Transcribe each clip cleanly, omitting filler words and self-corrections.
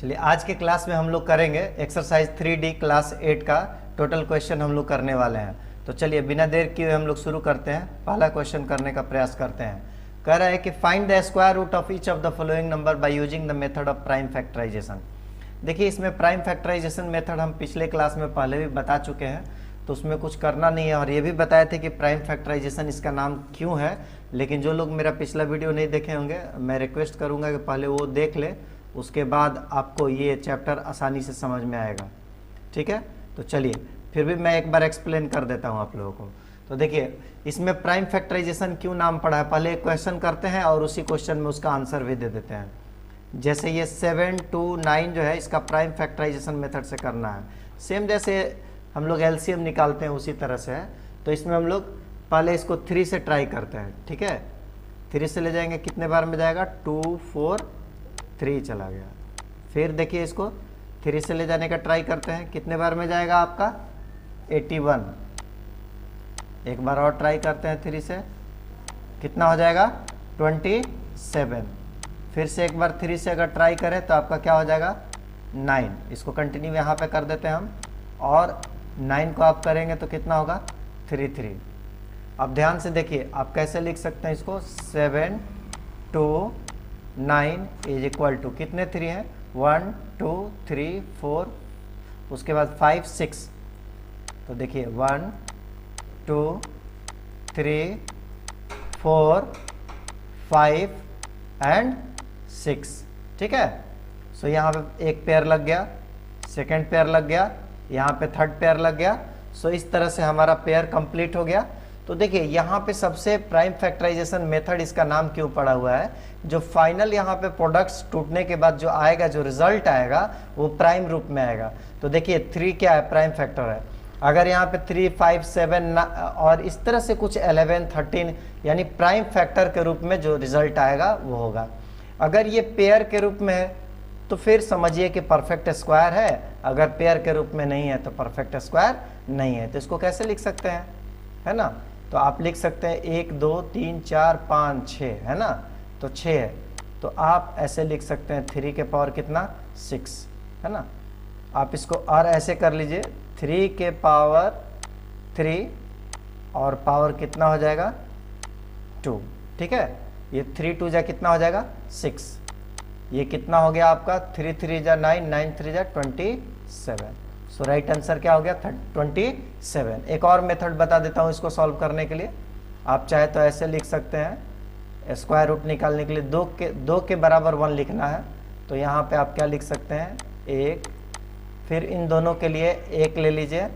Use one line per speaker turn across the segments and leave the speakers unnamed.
चलिए आज के क्लास में हम लोग करेंगे एक्सरसाइज 3D क्लास 8 का टोटल क्वेश्चन हम लोग करने वाले हैं। तो चलिए बिना देर किए हम लोग शुरू करते हैं, पहला क्वेश्चन करने का प्रयास करते हैं। कह रहा है कि find the square root of each of the following number by using the method of prime factorisation. देखिए इसमें प्राइम फैक्टराइजेशन मेथड हम पिछले क्लास में पहले भी बता चुके हैं, तो उसमें कुछ करना नहीं है। और ये भी बताए थे कि प्राइम फैक्टराइजेशन इसका नाम क्यों है, लेकिन जो लोग मेरा पिछला वीडियो नहीं देखे होंगे मैं रिक्वेस्ट करूंगा कि पहले वो देख ले, उसके बाद आपको ये चैप्टर आसानी से समझ में आएगा। ठीक है, तो चलिए फिर भी मैं एक बार एक्सप्लेन कर देता हूँ आप लोगों को। तो देखिए इसमें प्राइम फैक्टराइजेशन क्यों नाम पड़ा है, पहले एक क्वेश्चन करते हैं और उसी क्वेश्चन में उसका आंसर भी दे देते हैं। जैसे ये 7 to 9 जो है इसका प्राइम फैक्टराइजेशन मेथड से करना है, सेम जैसे हम लोग एलसीएम निकालते हैं उसी तरह से है। तो इसमें हम लोग पहले इसको 3 से ट्राई करते हैं। ठीक है, 3 से ले जाएंगे, कितने बार में जाएगा 2 4 3 चला गया। फिर देखिए इसको 3 से ले जाने का ट्राई करते हैं, कितने बार में जाएगा आपका 81। एक बार और ट्राई करते हैं 3 से, कितना हो जाएगा 27। फिर से एक बार 3 से अगर ट्राई करें तो आपका क्या हो जाएगा 9। इसको कंटिन्यू यहाँ पे कर देते हैं हम, और 9 को आप करेंगे तो कितना होगा 3। अब ध्यान से देखिए आप कैसे लिख सकते हैं इसको, 7 to 9 इज इक्वल टू कितने 3 हैं 1 2 3 4, उसके बाद 5 6। तो देखिए 1 2 3 4 5 एंड 6। ठीक है, सो यहाँ पे एक पेयर लग गया, सेकेंड पेयर लग गया, यहाँ पे थर्ड पेयर लग गया। सो इस तरह से हमारा पेयर कंप्लीट हो गया। तो देखिए यहाँ पे सबसे प्राइम फैक्टराइजेशन मेथड इसका नाम क्यों पड़ा हुआ है, जो फाइनल यहाँ पे प्रोडक्ट्स टूटने के बाद जो आएगा, जो रिजल्ट आएगा वो प्राइम रूप में आएगा। तो देखिए 3 क्या है, प्राइम फैक्टर है। अगर यहाँ पे 3 5 7 और इस तरह से कुछ 11 13 यानी प्राइम फैक्टर के रूप में जो रिजल्ट आएगा वो होगा। अगर ये पेयर के रूप में है तो फिर समझिए कि परफेक्ट स्क्वायर है, अगर पेयर के रूप में नहीं है तो परफेक्ट स्क्वायर नहीं है। तो इसको कैसे लिख सकते हैं, है ना, तो आप लिख सकते हैं 1 2 3 4 5 6, है ना, तो 6 है। तो आप ऐसे लिख सकते हैं 3 के पावर कितना 6, है ना। आप इसको और ऐसे कर लीजिए 3 के पावर 3 और पावर कितना हो जाएगा 2। ठीक है, ये 3 2 जा कितना हो जाएगा 6, ये कितना हो गया आपका 3 3 जा 9 9 3 जा 27। सो राइट आंसर क्या हो गया 27। एक और मेथड बता देता हूँ इसको सॉल्व करने के लिए। आप चाहे तो ऐसे लिख सकते हैं, स्क्वायर रूट निकालने के लिए 2 के बराबर 1 लिखना है। तो यहाँ पे आप क्या लिख सकते हैं 1, फिर इन दोनों के लिए 1 ले लीजिए,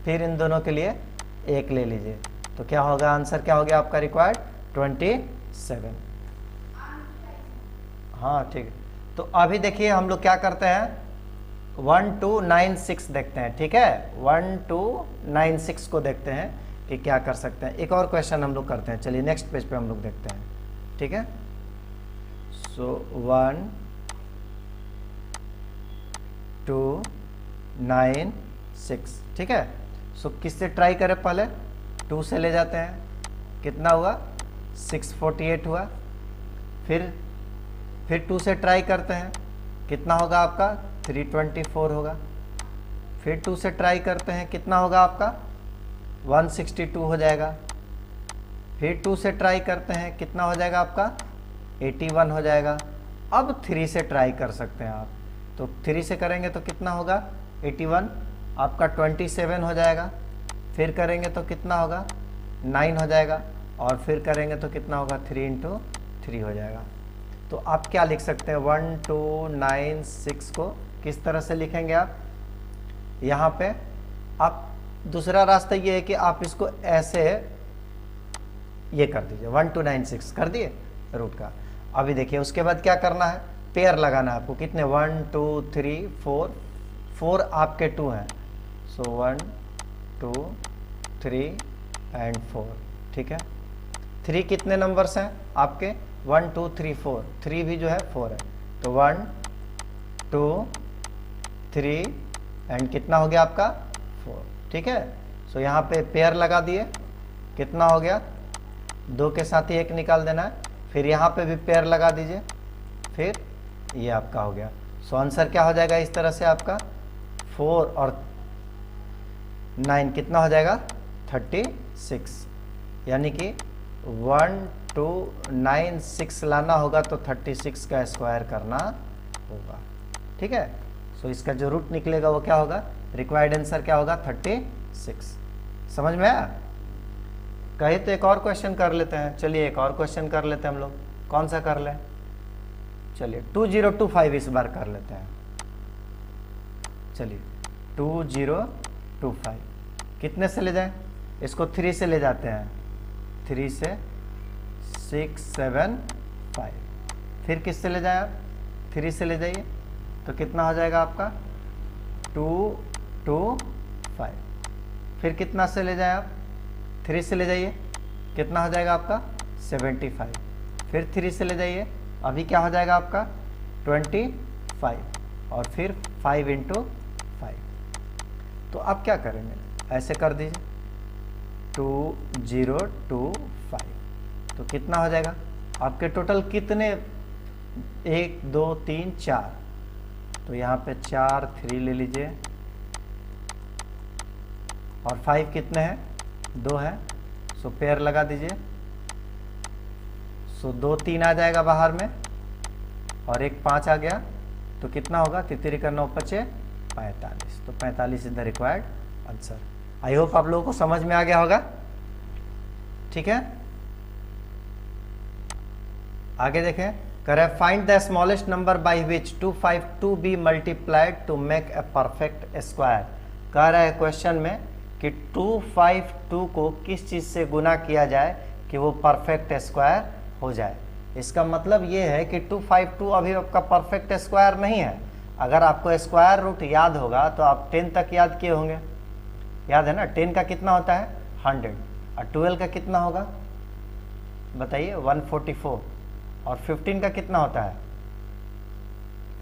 फिर इन दोनों के लिए 1 ले लीजिए। तो क्या होगा आंसर, क्या हो गया आपका रिक्वायर्ड 27। हाँ ठीक है, तो अभी देखिए हम लोग क्या करते हैं 1 2 9 6 देखते हैं। ठीक है, 1 2 9 6 को देखते हैं कि क्या कर सकते हैं। एक और क्वेश्चन हम लोग करते हैं, चलिए नेक्स्ट पेज पे हम लोग देखते हैं। ठीक है, सो 1 2 9 6। ठीक है, सो किससे ट्राई करें, पहले 2 से ले जाते हैं, कितना हुआ 648 हुआ। फिर 2 से ट्राई करते हैं, कितना होगा आपका 324 होगा। फिर 2 से ट्राई करते हैं, कितना होगा आपका 162 हो जाएगा। फिर 2 से ट्राई करते हैं, कितना हो जाएगा आपका 81 हो जाएगा। अब 3 से ट्राई कर सकते हैं आप, तो 3 से करेंगे तो कितना होगा 81, आपका 27 हो जाएगा। फिर करेंगे तो कितना होगा 9 हो जाएगा, और फिर करेंगे तो कितना होगा 3 × 3 हो जाएगा। तो आप क्या लिख सकते हैं 1 2 9 6 को किस तरह से लिखेंगे आप, यहाँ पे आप दूसरा रास्ता ये है कि आप इसको ऐसे ये कर दीजिए 1 2 9 6 कर दिए रूट का। अभी देखिए उसके बाद क्या करना है, पेयर लगाना है आपको, कितने 1 2 3 4, 4 आपके 2 हैं। सो 1 2 3 एंड 4। ठीक है, 3 कितने नंबर्स हैं आपके 1 2 3 4, 3 भी जो है 4 है। तो 1 2 3 एंड कितना हो गया आपका 4। ठीक है, सो यहाँ पे पेयर लगा दिए, कितना हो गया 2 के साथ ही 1 निकाल देना है। फिर यहाँ पे भी पेयर लगा दीजिए, फिर ये आपका हो गया। सो आंसर क्या हो जाएगा इस तरह से आपका 4 और 9 कितना हो जाएगा 36, यानी कि 1296 लाना होगा तो 36 का स्क्वायर करना होगा। ठीक है, सो इसका जो रूट निकलेगा वो क्या होगा, रिक्वायर्ड आंसर क्या होगा 36। समझ में आया? कहे तो एक और क्वेश्चन कर लेते हैं। चलिए एक और क्वेश्चन कर लेते हैं हम लोग। कौन सा कर लें? चलिए 2025 इस बार कर लेते हैं। चलिए 2025 कितने से ले जाएं? इसको 3 से ले जाते हैं, 3 से 6 7 5। फिर किस से ले जाए आप? 3 से ले जाइए तो कितना हो जाएगा आपका 2 2 5। फिर कितना से ले जाए आप? 3 से ले जाइए, कितना हो जाएगा आपका 75। फिर 3 से ले जाइए, अभी क्या हो जाएगा आपका 25, और फिर 5 × 5। तो आप क्या करेंगे, ऐसे कर दीजिए 2025। तो कितना हो जाएगा आपके टोटल कितने, 1 2 3 4, तो यहाँ पे 4 3 ले लीजिए, और 5 कितने हैं 2 है, सो पेयर लगा दीजिए। सो 2 3 आ जाएगा बाहर में, और 1 5 आ गया, तो कितना होगा 3 का 9 5 45। तो 45 is the required answer. I hope आप लोगों को समझ में आ गया होगा। ठीक है, आगे देखें। करे find the smallest number by which 252 be multiplied to make a perfect square. कह रहा है क्वेश्चन में कि 252 को किस चीज से गुना किया जाए कि वो परफेक्ट स्क्वायर हो जाए। इसका मतलब ये है कि 252 अभी आपका परफेक्ट स्क्वायर नहीं है। अगर आपको स्क्वायर रूट याद होगा तो आप 10 तक याद किए होंगे, याद है ना। 10 का कितना होता है 100, और 12 का कितना होगा बताइए 144, और 15 का कितना होता है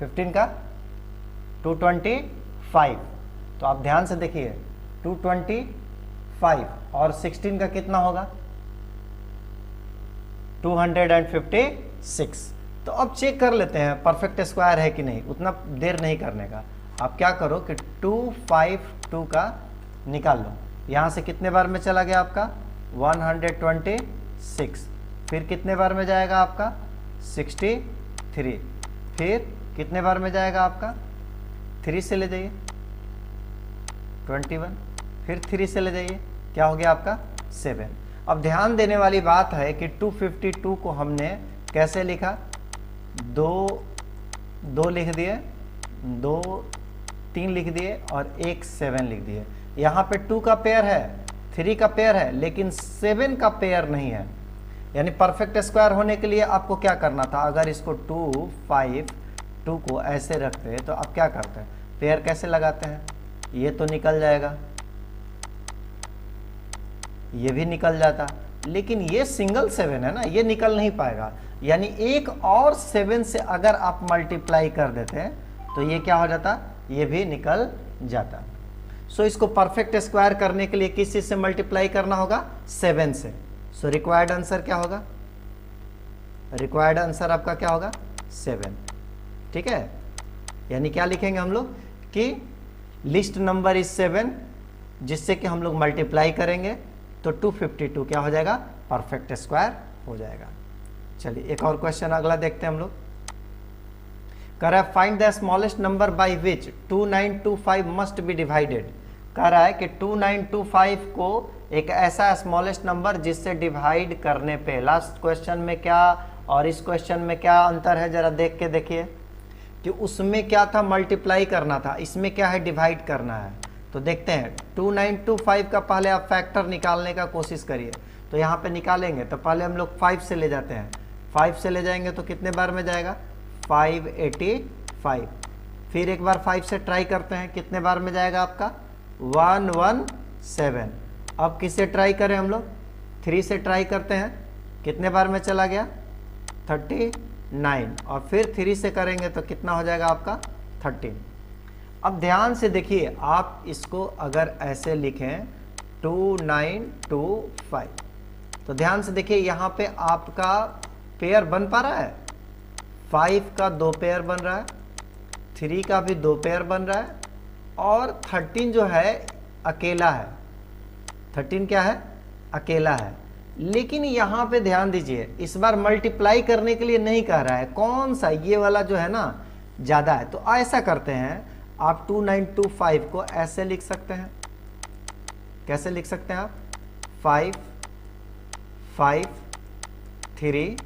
15 का 225। तो आप ध्यान से देखिए 225, और 16 का कितना होगा 256। तो अब चेक कर लेते हैं परफेक्ट स्क्वायर है कि नहीं, उतना देर नहीं करने का। आप क्या करो कि 252 का निकाल लो। यहाँ से कितने बार में चला गया आपका 126, फिर कितने बार में जाएगा आपका 63, फिर कितने बार में जाएगा आपका 3 से ले जाइए 21, फिर 3 से ले जाइए, क्या हो गया आपका 7। अब ध्यान देने वाली बात है कि 252 को हमने कैसे लिखा, 2 लिख दिए, 2 3 लिख दिए, और 1 7 लिख दिए। यहाँ पे 2 का पेयर है, 3 का पेयर है, लेकिन 7 का पेयर नहीं है। यानी परफेक्ट स्क्वायर होने के लिए आपको क्या करना था, अगर इसको 252 को ऐसे रखते हैं तो आप क्या करते हैं, पेयर कैसे लगाते हैं, ये तो निकल जाएगा, ये भी निकल जाता, लेकिन ये सिंगल 7 है ना, ये निकल नहीं पाएगा। यानी एक और 7 से अगर आप मल्टीप्लाई कर देते हैं तो ये क्या हो जाता, ये भी निकल जाता। सो इसको परफेक्ट स्क्वायर करने के लिए किस चीज से मल्टीप्लाई करना होगा 7 से। सो रिक्वायर्ड आंसर क्या होगा, रिक्वायर्ड आंसर आपका क्या होगा 7। ठीक है, यानी क्या लिखेंगे हम लोग कि लिस्ट नंबर इज 7, जिससे कि हम लोग मल्टीप्लाई करेंगे तो 252 क्या हो जाएगा परफेक्ट स्क्वायर हो जाएगा। चलिए एक और क्वेश्चन अगला देखते हैं हम लोग। कह रहा है find the smallest number by which 2925 must be divided. कह रहा है कि 2925 को एक ऐसा स्मॉलेस्ट नंबर जिससे डिवाइड करने पे, लास्ट क्वेश्चन में क्या और इस क्वेश्चन में क्या अंतर है, जरा देख के देखिए कि उसमें क्या था मल्टीप्लाई करना था, इसमें क्या है डिवाइड करना है। तो देखते हैं 2925 का पहले आप फैक्टर निकालने का कोशिश करिए। तो यहाँ पे निकालेंगे तो पहले हम लोग 5 से ले जाते हैं, 5 से ले जाएंगे तो कितने बार में जाएगा 585। फिर एक बार 5 से ट्राई करते हैं, कितने बार में जाएगा आपका 117। अब किससे ट्राई करें हम लोग 3 से ट्राई करते हैं, कितने बार में चला गया 39, और फिर 3 से करेंगे तो कितना हो जाएगा आपका 13। अब ध्यान से देखिए, आप इसको अगर ऐसे लिखें 2925, तो ध्यान से देखिए यहाँ पे आपका पेयर बन पा रहा है, 5 का 2 पेयर बन रहा है, 3 का भी 2 पेयर बन रहा है और 13 जो है अकेला है। 13 क्या है? अकेला है। लेकिन यहां पे ध्यान दीजिए, इस बार मल्टीप्लाई करने के लिए नहीं कह रहा है। कौन सा? ये वाला जो है ना ज्यादा है। तो ऐसा करते हैं, आप 2925 को ऐसे लिख सकते हैं। कैसे लिख सकते हैं आप? 5 5 3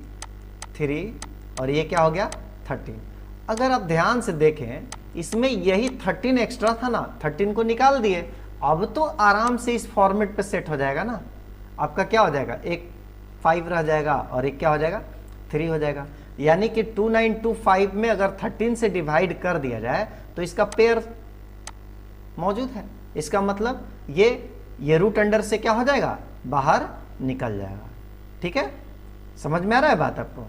3 और ये क्या हो गया? 13। अगर आप ध्यान से देखें, इसमें यही 13 एक्स्ट्रा था ना, 13 को निकाल दिए। अब तो आराम से इस फॉर्मेट पे सेट हो जाएगा ना। आपका क्या हो जाएगा? एक 5 रह जाएगा और एक क्या हो जाएगा? 3 हो जाएगा। यानी कि 2925 में अगर 13 से डिवाइड कर दिया जाए तो इसका पेयर मौजूद है। इसका मतलब ये रूट अंडर से क्या हो जाएगा? बाहर निकल जाएगा। ठीक है, समझ में आ रहा है बात आपको?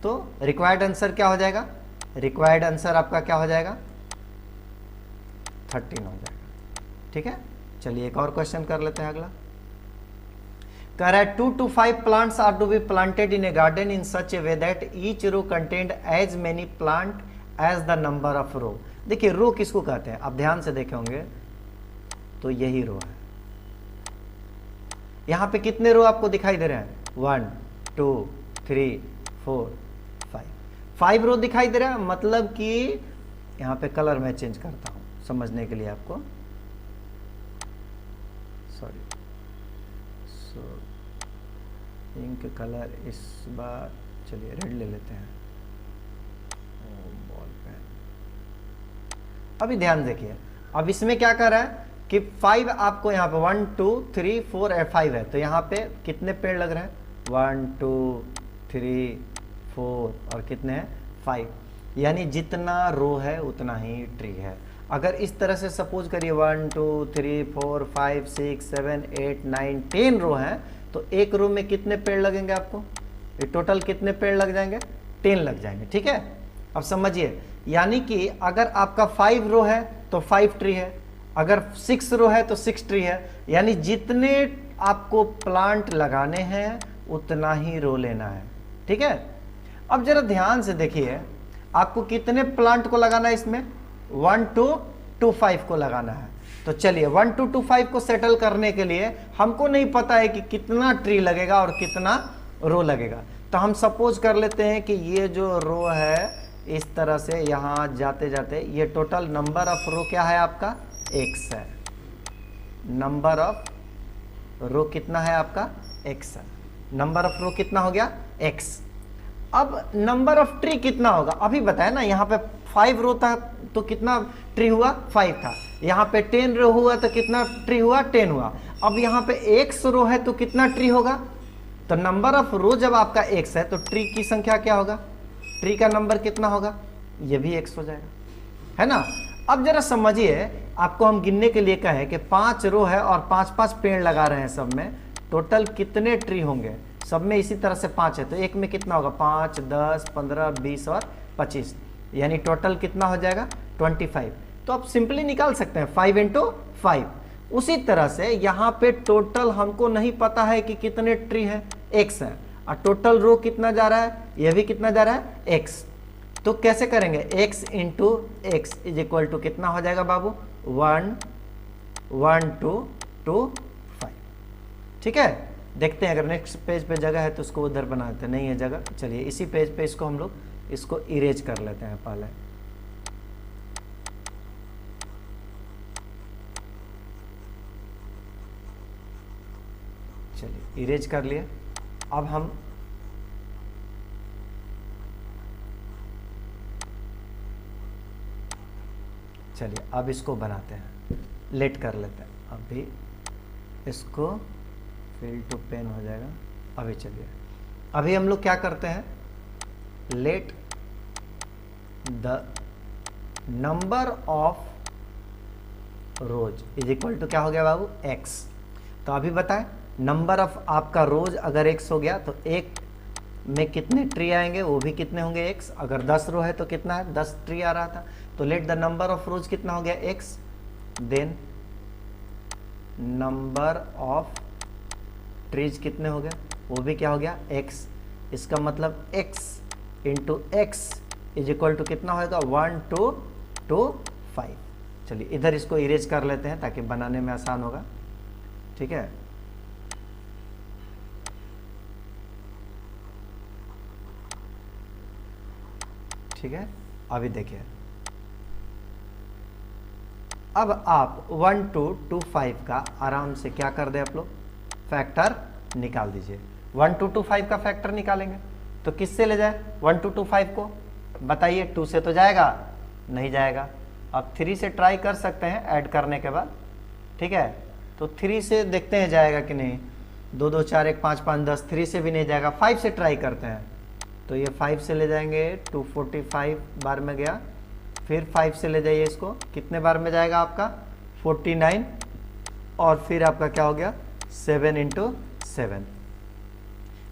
तो रिक्वायर्ड आंसर क्या हो जाएगा? रिक्वायर्ड आंसर आपका क्या हो जाएगा? 13 हो जाएगा। ठीक है, चलिए एक और क्वेश्चन कर लेते हैं। अगला कह रहा है 2 to 5 plants are to be planted in a garden in such a way that each row contained as many plant as the number of row। देखिए रो किसको कहते हैं? आप ध्यान से देखे होंगे तो यही रो है। यहां पे कितने रो आपको दिखाई दे रहे हैं? 1 2 3 4 5 5 रो दिखाई दे रहा है। मतलब कि यहां पे कलर मैं चेंज करता हूं समझने के लिए आपको। सॉरी, इंक कलर इस बार चलिए रेड ले लेते हैं। Ball pen. अभी ध्यान देखिए, अब इसमें क्या कर रहा है कि 5 आपको यहाँ पे 1 2 3 4 और 5 है। तो यहाँ पे कितने पेड़ लग रहे हैं? 1 2 3 4 और कितने हैं? 5। यानी जितना रो है उतना ही ट्री है। अगर इस तरह से सपोज करिए 1 2 3 4 5 6 7 8 9 10 रो है, तो एक रो में कितने पेड़ लगेंगे आपको? ये टोटल कितने पेड़ लग जाएंगे? 10 लग जाएंगे। ठीक है, अब समझिए, यानी कि अगर आपका 5 रो है तो 5 ट्री है, अगर 6 रो है तो 6 ट्री है। यानी जितने आपको प्लांट लगाने हैं उतना ही रो लेना है। ठीक है, अब जरा ध्यान से देखिए, आपको कितने प्लांट को लगाना है इसमें? 1 2 2 5 को लगाना है। तो चलिए 1 2 2 5 को सेटल करने के लिए हमको नहीं पता है कि कितना ट्री लगेगा और कितना रो लगेगा। तो हम सपोज कर लेते हैं कि ये जो रो है इस तरह से यहां जाते जाते ये टोटल नंबर ऑफ रो क्या है आपका? x है। नंबर ऑफ रो कितना है आपका? x है। नंबर ऑफ रो कितना हो गया? x। अब नंबर ऑफ ट्री कितना होगा? अभी बताया ना, यहाँ पे 5 रो था तो कितना ट्री हुआ? 5 था। यहाँ पे 10 रो हुआ तो कितना ट्री हुआ? 10 हुआ। अब यहाँ पे x रो है तो कितना ट्री होगा? तो नंबर ऑफ रो जब आपका x है तो ट्री की संख्या क्या होगा? ट्री का नंबर कितना होगा? ये भी x हो जाएगा, है ना। अब जरा समझिए, आपको हम गिनने के लिए कहें कि 5 रो है और 5-5 पेड़ लगा रहे हैं सब में, टोटल कितने ट्री होंगे? सब में इसी तरह से 5 है तो एक में कितना होगा? 5 10 15 20 और 25, यानी टोटल कितना हो जाएगा? 25। तो आप सिंपली निकाल सकते हैं 5 × 5। उसी तरह से यहाँ पे टोटल हमको नहीं पता है कि कितने ट्री है, x है, और टोटल रो कितना जा रहा है? यह भी कितना जा रहा है? x। तो कैसे करेंगे? x × x is equal to कितना हो जाएगा बाबू? 1 1 2 2 5। ठीक है, देखते हैं अगर नेक्स्ट पेज पे जगह है तो उसको उधर बना देते हैं। नहीं है जगह, चलिए इसी पेज पे इसको हम लोग इसको इरेज कर लेते हैं पहले। चलिए इरेज कर लिए। अब हम चलिए अब इसको बनाते हैं, लेट कर लेते हैं। अभी इसको फिल टू पेन हो जाएगा। अभी चलिए, अभी हम लोग क्या करते हैं? Let the number of rows is equal to क्या हो गया बाबू? x। तो अभी बताएं, नंबर ऑफ आपका रोज अगर x हो गया तो एक में कितने ट्री आएंगे? वो भी कितने होंगे? x। अगर 10 रो है तो कितना है? 10 ट्री आ रहा था। तो let the number of rows कितना हो गया? x। Then number of trees कितने हो गए? वो भी क्या हो गया? x। इसका मतलब x × x is equal to कितना होगा 1 2 2 5। चलिए इधर इसको इरेज कर लेते हैं ताकि बनाने में आसान होगा। ठीक है, ठीक है। अभी देखिए, अब आप 1 2 2 5 का आराम से क्या कर दे आप लोग, फैक्टर निकाल दीजिए। 1 2 2 5 का फैक्टर निकालेंगे तो किससे ले जाए 1 2 2 5 को, बताइए। 2 से तो जाएगा नहीं जाएगा। अब 3 से ट्राई कर सकते हैं ऐड करने के बाद। ठीक है, तो 3 से देखते हैं जाएगा कि नहीं। 2 2 4 1 5 5 10, 3 से भी नहीं जाएगा। 5 से ट्राई करते हैं, तो ये 5 से ले जाएंगे 245 बार में गया। फिर 5 से ले जाइए इसको, कितने बार में जाएगा आपका 49, और फिर आपका क्या हो गया 7 × 7,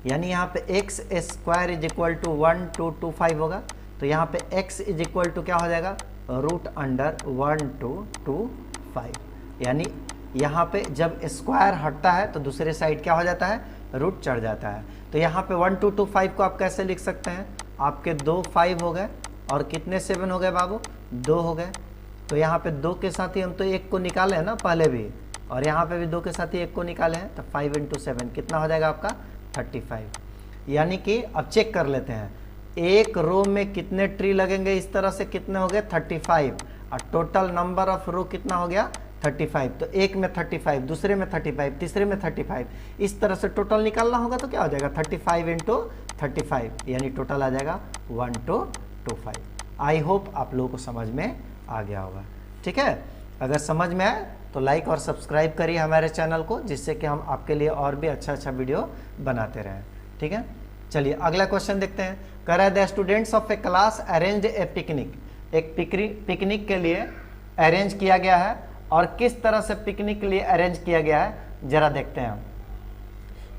यानी यहाँ पे x square is equal to 1 2 2 5 होगा। तो यहाँ पे x इज इक्वल टू क्या हो जाएगा √1 2 2 5, यानी यहाँ पे जब स्क्वायर हटता है तो दूसरे साइड क्या हो जाता है, रूट चढ़ जाता है। तो यहाँ पे 1 2 2 5 को आप कैसे लिख सकते हैं, आपके 2 5 हो गए और कितने 7 हो गए बाबू, 2 हो गए। तो यहाँ पे 2 के साथ ही हम तो 1 को निकाले हैं ना पहले भी, और यहाँ पे भी 2 के साथ ही 1 को निकाले हैं। तो 5 × 7 कितना हो जाएगा आपका 35। यानी कि अब चेक कर लेते हैं, एक रो में कितने ट्री लगेंगे, इस तरह से कितने हो गए 35, और टोटल नंबर ऑफ रो कितना हो गया 35। तो एक में 35, दूसरे में 35, तीसरे में 35, इस तरह से टोटल निकालना होगा। तो क्या हो जाएगा 35 × 35, यानी टोटल आ जाएगा 1225। आई होप आप लोगों को समझ में आ गया होगा। ठीक है, अगर समझ में आए तो लाइक और सब्सक्राइब करिए हमारे चैनल को, जिससे कि हम आपके लिए और भी अच्छा अच्छा वीडियो बनाते रहें। ठीक है, चलिए अगला क्वेश्चन देखते हैं। कह रहा है the students of A class arranged A picnic, एक पिकनिक के लिए अरेंज किया गया है, और किस तरह से पिकनिक के लिए अरेंज किया गया है जरा देखते हैं।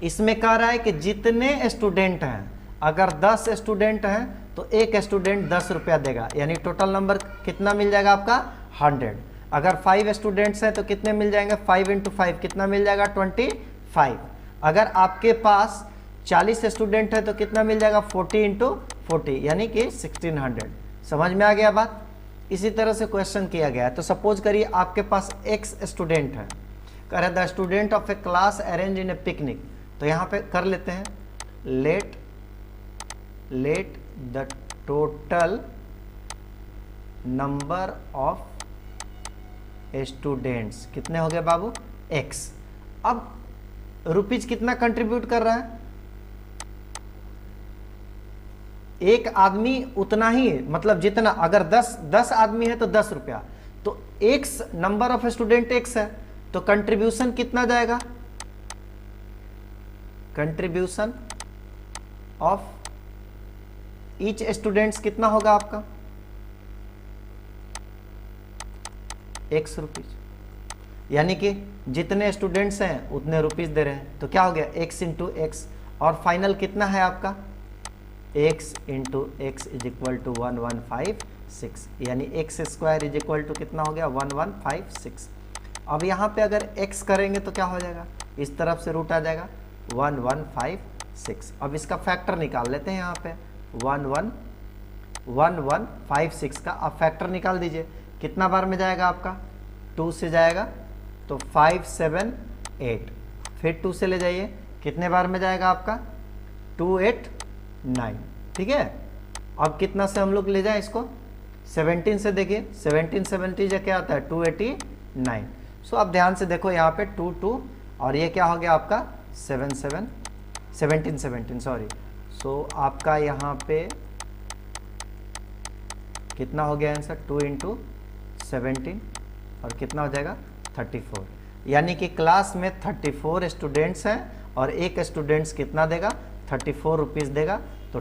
इसमें कह रहा है कि जितने स्टूडेंट हैं, अगर 10 स्टूडेंट हैं तो एक स्टूडेंट 10 रुपया देगा, यानी टोटल नंबर कितना मिल जाएगा आपका 100। अगर 5 स्टूडेंट्स हैं तो कितने मिल जाएंगे 5 × 5 कितना मिल जाएगा 25। अगर आपके पास 40 स्टूडेंट है तो कितना मिल जाएगा 40 × 40, यानी कि 1600। समझ में आ गया बात। इसी तरह से क्वेश्चन किया गया है। तो सपोज करिए आपके पास x स्टूडेंट है, कह रहा है the student of A class arrange in A picnic. तो यहाँ पे कर लेते हैं let the total number of students कितने हो गए बाबू x। अब रुपीज कितना कंट्रीब्यूट कर रहा है, एक आदमी उतना ही, मतलब जितना, अगर 10 आदमी है तो 10 रुपया, तो x number of student x है, तो कंट्रीब्यूशन कितना जाएगा, कंट्रीब्यूशन ऑफ ईच स्टूडेंट्स कितना होगा आपका x रुपीज, यानी कि जितने स्टूडेंट्स हैं उतने रुपीज दे रहे हैं। तो क्या हो गया x × x, और फाइनल कितना है आपका x × x is equal to 1156, यानी x square is equal to कितना हो गया 1156। अब यहाँ पे अगर x करेंगे तो क्या हो जाएगा, इस तरफ से रूट आ जाएगा 1156। अब इसका फैक्टर निकाल लेते हैं। यहाँ पे 1156 का आप फैक्टर निकाल दीजिए, कितना बार में जाएगा आपका 2 से जाएगा तो 5 7 8, फिर 2 से ले जाइए, कितने बार में जाएगा आपका 2 8 9। ठीक है, अब कितना से हम लोग ले जाएं इसको 17 से, देखिए 17 70 क्या आता है 289। सो अब ध्यान से देखो यहाँ पे 2 2, और ये क्या हो गया आपका 17 सॉरी। सो आपका यहाँ पे कितना हो गया आंसर 2 × 17, और कितना हो जाएगा 34, यानी कि क्लास में 34 स्टूडेंट्स हैं और एक स्टूडेंट्स कितना देगा 34 रुपीज़ देगा। तो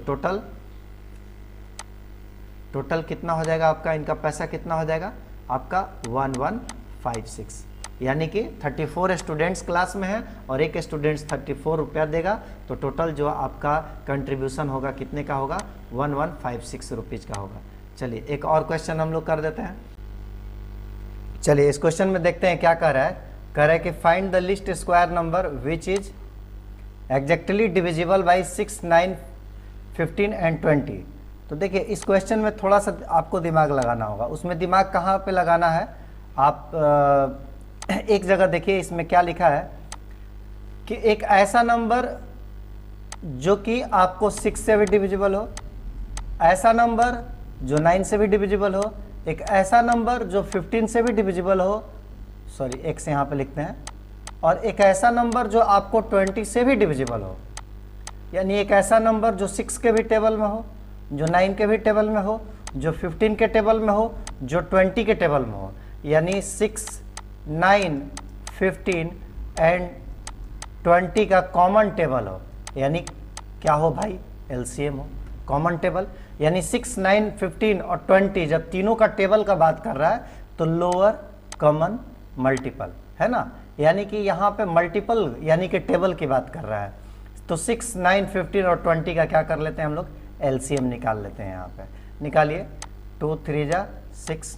टोटल कितना हो जाएगा आपका, इनका पैसा कितना हो जाएगा आपका 1156, यानी कि 34 स्टूडेंट्स क्लास में हैं और एक स्टूडेंट्स 34 रुपया देगा। तो टोटल जो आपका कंट्रीब्यूशन होगा कितने का होगा 1156 रुपीज़ का होगा। चलिए एक और क्वेश्चन हम लोग कर देते हैं। चलिए इस क्वेश्चन में देखते हैं क्या कह रहा है। कह रहा है कि find the list square number which is exactly divisible by 6 9 15 and 20। तो देखिए इस क्वेश्चन में थोड़ा सा आपको दिमाग लगाना होगा। उसमें दिमाग कहाँ पे लगाना है, आप एक जगह देखिए इसमें क्या लिखा है कि एक ऐसा नंबर जो कि आपको 6 से भी डिविजिबल हो, ऐसा नंबर जो 9 से भी डिविजिबल हो, एक ऐसा नंबर जो 15 से भी डिविजिबल हो, सॉरी x यहाँ पे लिखते हैं, और एक ऐसा नंबर जो आपको 20 से भी डिविजिबल हो। यानी एक ऐसा नंबर जो 6 के भी टेबल में हो, जो 9 के भी टेबल में हो, जो 15 के टेबल में हो, जो 20 के टेबल में हो। यानी 6, 9, 15 एंड 20 का कॉमन टेबल हो। यानी क्या हो भाई, एलसीएम हो, कॉमन टेबल। यानी 6, 9, 15 और 20 जब तीनों का टेबल का बात कर रहा है तो लोअर कॉमन मल्टीपल है ना। यानी कि यहाँ पे मल्टीपल यानी कि टेबल की बात कर रहा है। तो 6, 9, 15 और 20 का क्या कर लेते हैं हम लोग, एलसीएम निकाल लेते हैं। यहाँ पे निकालिए, 2, 3 जा 6,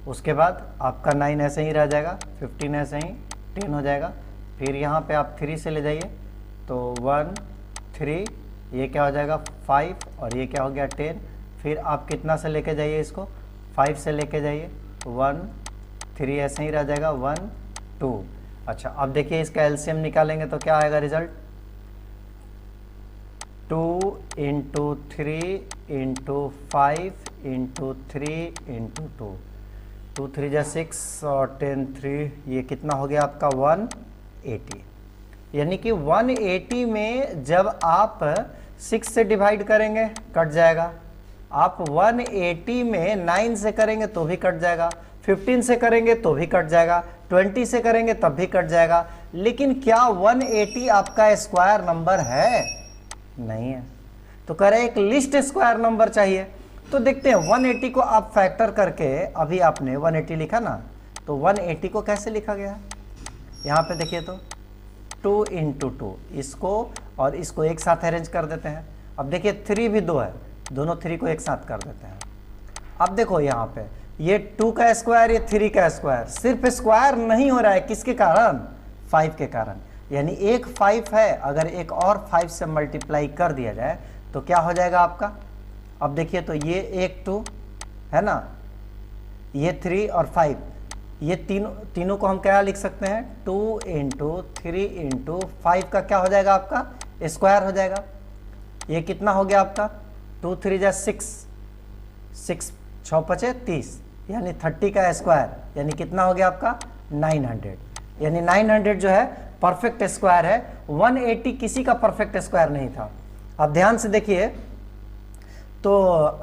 उसके बाद आपका 9 ऐसे ही रह जाएगा, 15 ऐसे ही 10 हो जाएगा। फिर यहाँ पे आप 3 से ले जाइए तो 1, 3, ये क्या हो जाएगा 5 और ये क्या हो गया 10। फिर आप कितना से लेके जाइए इसको, 5 से लेके जाइए, 1, 3 ऐसे ही रह जाएगा, 1, 2। अच्छा अब देखिए इसका एलसीएम निकालेंगे तो क्या आएगा रिजल्ट, 2 × 3 × 5 × 3 × 2, 2, 3 जा 6 और 10, 3, ये कितना हो गया आपका 180। यानी कि 180 में जब आप 6 से डिवाइड करेंगे कट जाएगा, आप 180 में 9 से करेंगे तो भी कट जाएगा, 15 से करेंगे तो भी कट जाएगा, 20 से करेंगे तब भी कट जाएगा। लेकिन क्या 180 आपका स्क्वायर नंबर है, नहीं है। तो कह रहे एक लिस्ट स्क्वायर नंबर चाहिए। तो देखते हैं 180 को आप फैक्टर करके, अभी आपने 180 लिखा ना, तो 180 को कैसे लिखा गया है, यहाँ पे देखिए तो 2 × 2, इसको और इसको एक साथ अरेंज कर देते हैं। अब देखिए 3 भी 2 है, दोनों 3 को एक साथ कर देते हैं। अब देखो यहाँ पे ये 2 का स्क्वायर, ये 3 का स्क्वायर, सिर्फ स्क्वायर नहीं हो रहा है, किसके कारण, 5 के कारण। यानी एक 5 है, अगर एक और 5 से मल्टीप्लाई कर दिया जाए तो क्या हो जाएगा आपका। अब देखिए तो ये एक 2 है ना, ये 3 और 5, ये तीनों को हम क्या लिख सकते हैं, 2 × 3 × 5 का क्या हो जाएगा आपका स्क्वायर हो जाएगा। ये कितना हो गया आपका, 2, 3 जा 6, 6, 6, 5, 30, यानी 30 का स्क्वायर, यानी कितना हो गया आपका 900। यानी 900 जो है परफेक्ट स्क्वायर है, 180 किसी का परफेक्ट स्क्वायर नहीं था। अब ध्यान से देखिए तो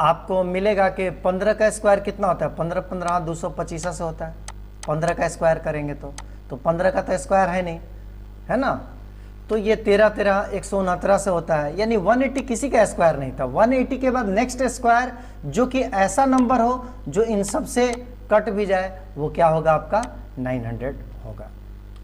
आपको मिलेगा कि 15 का स्क्वायर कितना होता है, 15, 15 225 से होता है। 15 का स्क्वायर करेंगे तो 15 का तो स्क्वायर है नहीं, है ना। तो ये 13, 13 169 से होता है। यानी 180 किसी का स्क्वायर नहीं था। 180 के बाद नेक्स्ट स्क्वायर जो कि ऐसा नंबर हो जो इन सब से कट भी जाए, वो क्या होगा आपका 900 होगा।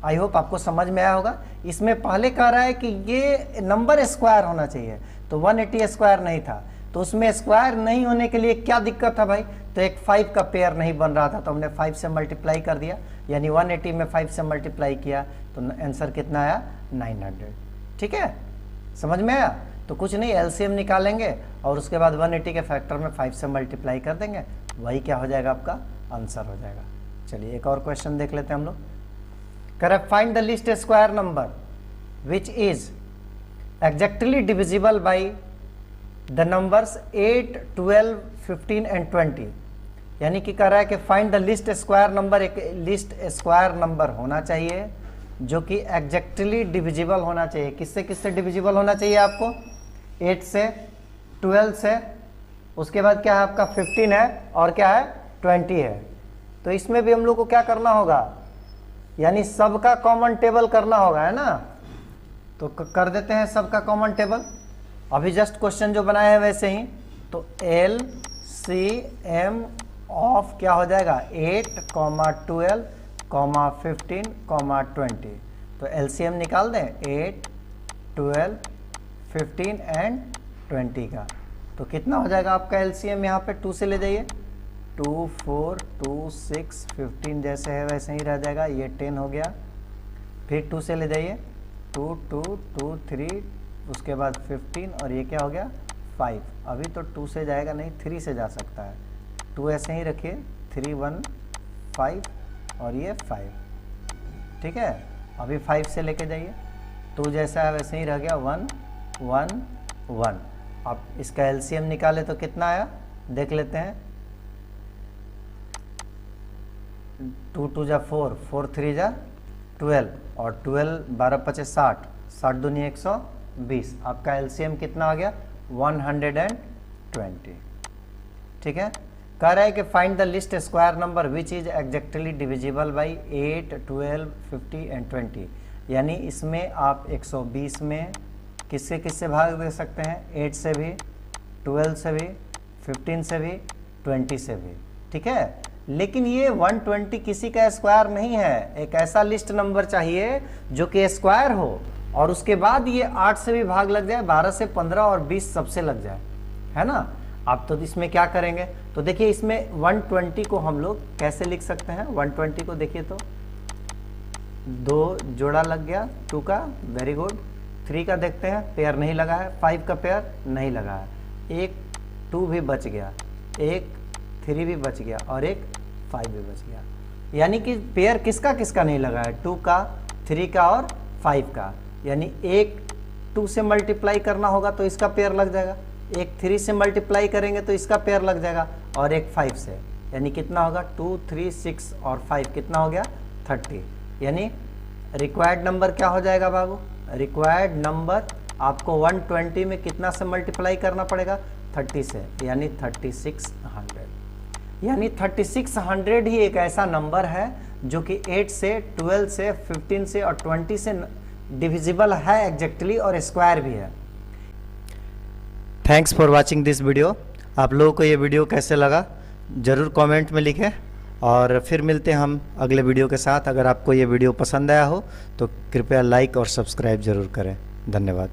आई होप आपको समझ में आया होगा। इसमें पहले कह रहा है कि ये नंबर स्क्वायर होना चाहिए, तो 180 स्क्वायर नहीं था। तो उसमें स्क्वायर नहीं होने के लिए क्या दिक्कत था भाई, तो एक 5 का पेयर नहीं बन रहा था, तो हमने 5 से मल्टीप्लाई कर दिया। यानी 180 में 5 से मल्टीप्लाई किया तो आंसर कितना आया 900। ठीक है, समझ में आया। तो कुछ नहीं, एलसीएम निकालेंगे और उसके बाद 180 के फैक्टर में 5 से मल्टीप्लाई कर देंगे, वही क्या हो जाएगा आपका आंसर हो जाएगा। चलिए एक और क्वेश्चन देख लेते हैं हम लोग। Correct, find the list square number which is exactly divisible by the numbers 8, 12, 15 and 20। यानी कि कह रहा है कि find the list square number, एक लिस्ट स्क्वायर नंबर होना चाहिए जो कि एग्जैक्टली डिविजिबल होना चाहिए। किससे किससे डिविजिबल होना चाहिए आपको, 8 से, 12 से, उसके बाद क्या है आपका 15 है और क्या है 20 है। तो इसमें भी हम लोग को क्या करना होगा, यानी सबका कॉमन टेबल करना होगा, है ना। तो कर देते हैं सबका कॉमन टेबल। अभी जस्ट क्वेश्चन जो बनाया है वैसे ही। तो LCM ऑफ क्या हो जाएगा 8, 12, 15, 20। तो LCM निकाल दें 8, 12, 15 एंड 20 का। तो कितना हो जाएगा आपका LCM, यहाँ पे 2 से ले जाइए, 2, 4, 2, 6, 15 जैसे है वैसे ही रह जाएगा। ये 10 हो गया। फिर 2 से ले जाइए, 2, 2, 2, 3, उसके बाद 15 और ये क्या हो गया 5। अभी तो 2 से जाएगा नहीं, 3 से जा सकता है। 2 ऐसे ही रखिए, 3 1 5 और ये 5, ठीक है। अभी 5 से लेके जाइए, 2 जैसा है वैसे ही रह गया, 1 1 1। अब इसका एलसीएम निकाले तो कितना आया देख लेते हैं। 2 2 जा 4, 4 3 जा 12 और 12 12 5 60, 60 दूनी 120। आपका एलसीएम कितना आ गया 120, ठीक है। कह रहा है कि find the list square number which is exactly divisible by 8 12 50 and 20। यानी इसमें आप 120 में किससे किससे भाग दे सकते हैं, 8 से भी, 12 से भी, 15 से भी, 20 से भी, ठीक है। लेकिन ये 120 किसी का स्क्वायर नहीं है, एक ऐसा लिस्ट नंबर चाहिए जो कि स्क्वायर हो और उसके बाद ये 8 से भी भाग लग जाए, 12 से 15 और 20 सबसे लग जाए, है ना। आप तो इसमें क्या करेंगे, तो देखिए इसमें 120 को हम लोग कैसे लिख सकते हैं। 120 को देखिए तो 2 जोड़ा लग गया 2 का, वेरी गुड। 3 का देखते हैं, पेयर नहीं लगा है। 5 का पेयर नहीं लगा है, एक 2 भी बच गया, एक 3 भी बच गया और एक 5 भी बच गया। यानी कि पेयर किसका किसका नहीं लगा है, 2 का, 3 का और 5 का। यानी एक 2 से मल्टीप्लाई करना होगा तो इसका पेयर लग जाएगा, एक 3 से मल्टीप्लाई करेंगे तो इसका पेयर लग जाएगा और एक 5 से। यानी कितना होगा 2 3 6 और 5 कितना हो गया 30। यानी रिक्वायर्ड नंबर क्या हो जाएगा बाबू, रिक्वायर्ड नंबर आपको 120 में कितना से मल्टीप्लाई करना पड़ेगा 30 से, यानी 3600। यानी 3600 ही एक ऐसा नंबर है जो कि 8 से 12 से 15 से और 20 से डिविजिबल है एग्जैक्टली और स्क्वायर भी है। Thanks for watching this video. आप लोगों को ये वीडियो कैसे लगा ज़रूर कमेंट में लिखें और फिर मिलते हैं हम अगले वीडियो के साथ। अगर आपको ये वीडियो पसंद आया हो तो कृपया लाइक और सब्सक्राइब ज़रूर करें। धन्यवाद।